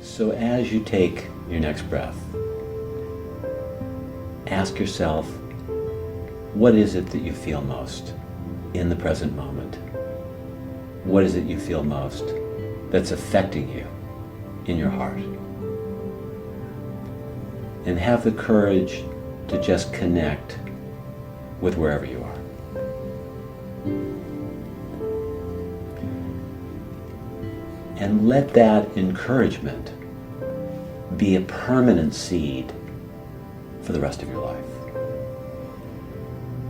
So as you take your next breath, ask yourself, what is it that you feel most in the present moment? What is it you feel most that's affecting you in your heart? And have the courage to just connect with wherever you are. And let that encouragement be a permanent seed for the rest of your life.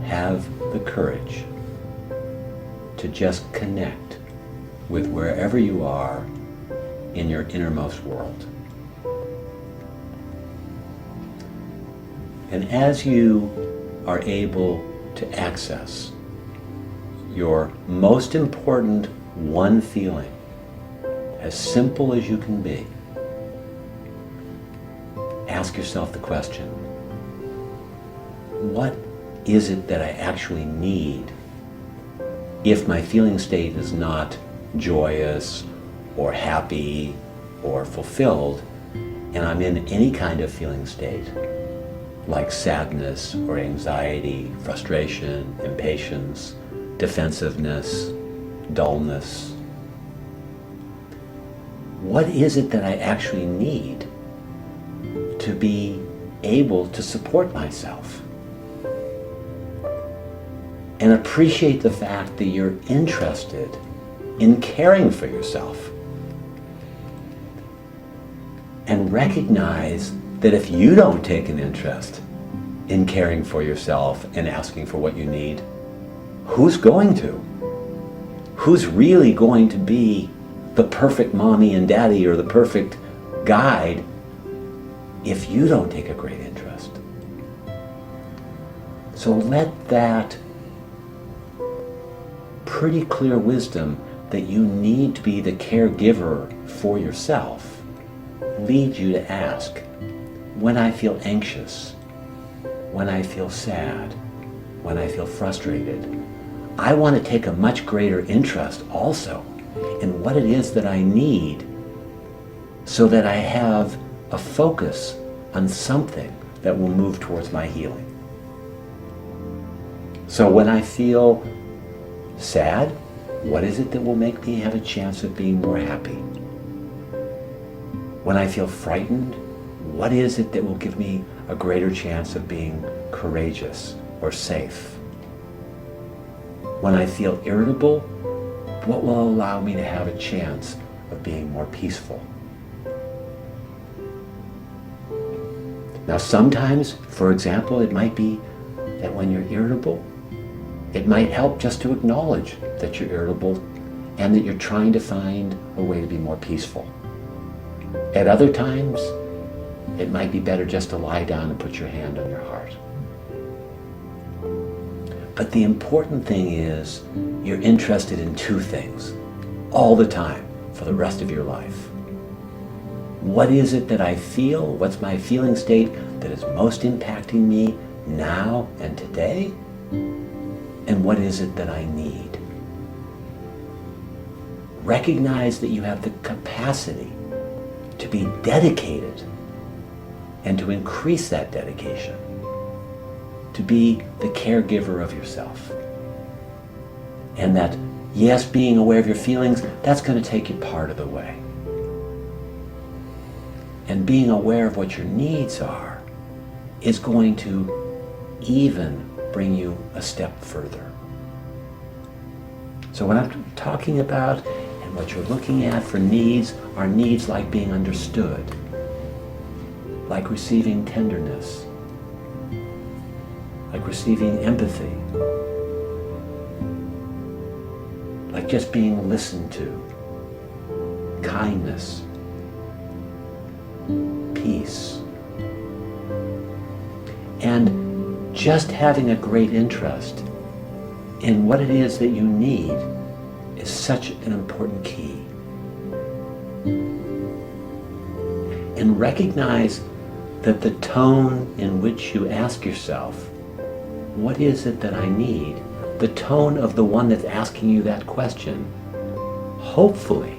Have the courage to just connect with wherever you are in your innermost world. And as you are able to access your most important one feeling, as simple as you can be, ask yourself the question, what is it that I actually need if my feeling state is not joyous or happy or fulfilled, and I'm in any kind of feeling state, like sadness or anxiety, frustration, impatience, defensiveness, dullness. What is it that I actually need to be able to support myself? And appreciate the fact that you're interested in caring for yourself. And recognize that if you don't take an interest in caring for yourself and asking for what you need, who's going to? Who's really going to be the perfect mommy and daddy or the perfect guide if you don't take a great interest? So let that pretty clear wisdom that you need to be the caregiver for yourself lead you to ask, when I feel anxious, when I feel sad, when I feel frustrated, I want to take a much greater interest also in what it is that I need so that I have a focus on something that will move towards my healing. So when I feel sad, what is it that will make me have a chance of being more happy? When I feel frightened, what is it that will give me a greater chance of being courageous or safe? When I feel irritable, what will allow me to have a chance of being more peaceful? Now sometimes, for example, it might be that when you're irritable, it might help just to acknowledge that you're irritable and that you're trying to find a way to be more peaceful. At other times, it might be better just to lie down and put your hand on your heart. But the important thing is you're interested in two things all the time for the rest of your life. What is it that I feel? What's my feeling state that is most impacting me now and today? And what is it that I need? Recognize that you have the capacity to be dedicated and to increase that dedication, to be the caregiver of yourself. And that, yes, being aware of your feelings, that's going to take you part of the way. And being aware of what your needs are is going to even bring you a step further. So what I'm talking about and what you're looking at for needs are needs like being understood, like receiving tenderness, like receiving empathy, like just being listened to, kindness, peace, and just having a great interest in what it is that you need is such an important key. And recognize that the tone in which you ask yourself, what is it that I need? The tone of the one that's asking you that question, hopefully,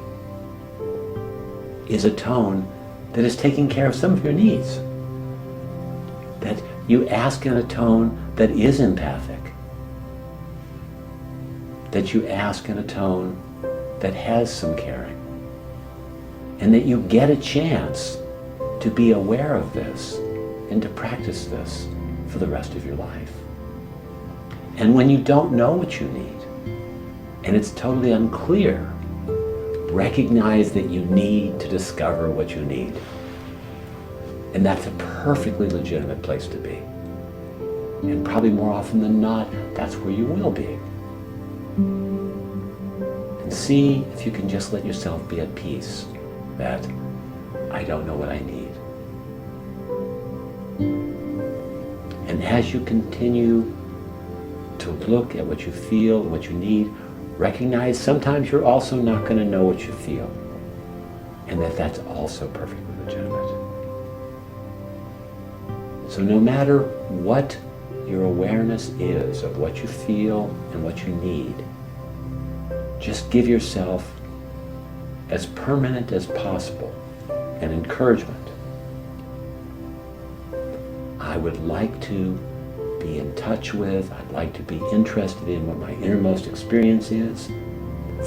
is a tone that is taking care of some of your needs. That you ask in a tone that is empathic. That you ask in a tone that has some caring. And that you get a chance to be aware of this and to practice this for the rest of your life. And when you don't know what you need, and it's totally unclear, recognize that you need to discover what you need. And that's a perfectly legitimate place to be. And probably more often than not, that's where you will be. And see if you can just let yourself be at peace that I don't know what I need. And as you continue to look at what you feel, what you need, recognize sometimes you're also not going to know what you feel. And that that's also perfectly legitimate. So no matter what your awareness is of what you feel and what you need, just give yourself as permanent as possible an encouragement. I would like to be in touch with, I'd like to be interested in what my innermost experience is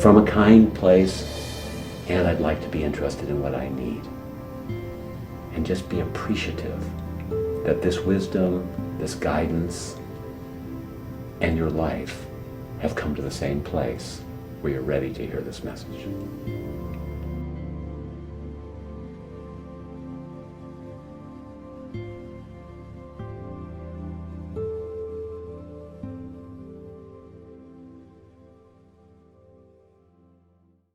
from a kind place, and I'd like to be interested in what I need. And just be appreciative that this wisdom, this guidance, and your life have come to the same place where you're ready to hear this message.